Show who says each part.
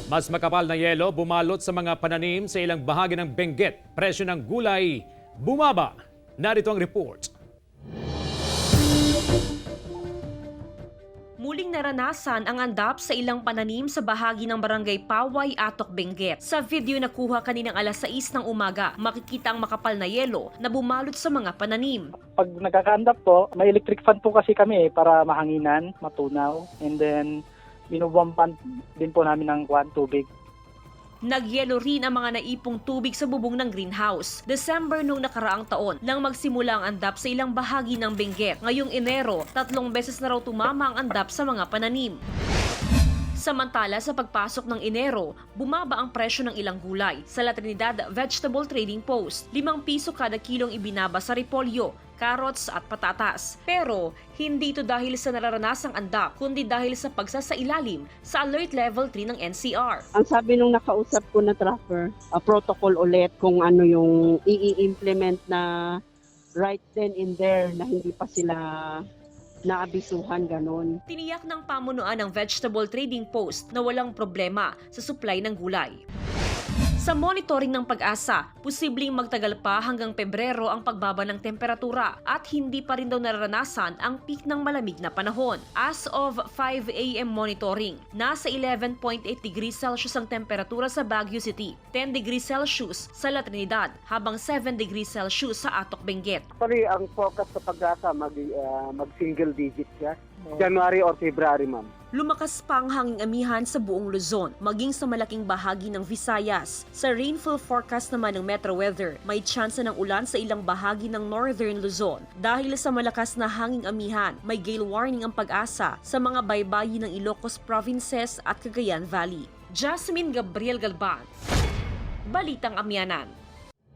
Speaker 1: Mas makapal na yelo bumalot sa mga pananim sa ilang bahagi ng Benguet. Presyo ng gulay bumaba. Narito ang report.
Speaker 2: Muling naranasan ang andap sa ilang pananim sa bahagi ng Barangay Paway, Atok, Benguet. Sa video na kuha kaninang alas 6 ng umaga, makikita ang makapal na yelo na bumalot sa mga pananim.
Speaker 3: Pag nagkakaandap po, may electric fan po kasi kami para mahanginan, matunaw. And then, binubomban din po namin ng tubig.
Speaker 2: Nagyelo rin ang mga naipong tubig sa bubong ng greenhouse. December nung nakaraang taon nang magsimula ang andap sa ilang bahagi ng Benguet. Ngayong Enero, 3 beses na raw tumama ang andap sa mga pananim. Samantala, sa pagpasok ng Enero, bumaba ang presyo ng ilang gulay. Sa La Trinidad Vegetable Trading Post, 5 piso kada kilong ibinaba sa repolyo, carrots at patatas. Pero, hindi ito dahil sa nararanasang andap, kundi dahil sa pagsasailalim sa Alert Level 3 ng NCR.
Speaker 4: Ang sabi nung nakausap ko na trapper, protocol ulit kung ano yung i-implement na right then and there na hindi pa sila naabisuhan ganon.
Speaker 2: Tiniyak ng pamunuan ng Vegetable Trading Post na walang problema sa supply ng gulay. Sa monitoring ng Pag-asa, posibleng magtagal pa hanggang Pebrero ang pagbaba ng temperatura at hindi pa rin daw nararanasan ang peak ng malamig na panahon. As of 5 a.m. monitoring, nasa 11.8 degrees Celsius ang temperatura sa Baguio City, 10 degrees Celsius sa La Trinidad, habang 7 degrees Celsius sa Atok, Benguet.
Speaker 5: Actually, ang focus sa Pag-asa mag-single digit siya. January or February, ma'am.
Speaker 2: Lumakas pa ang hanging amihan sa buong Luzon, maging sa malaking bahagi ng Visayas. Sa rainfall forecast naman ng Metro Weather, may tsansa ng ulan sa ilang bahagi ng Northern Luzon. Dahil sa malakas na hanging amihan, may gale warning ang Pag-asa sa mga baybayin ng Ilocos Provinces at Cagayan Valley. Jasmine Gabriel Galban, Balitang Amyanan.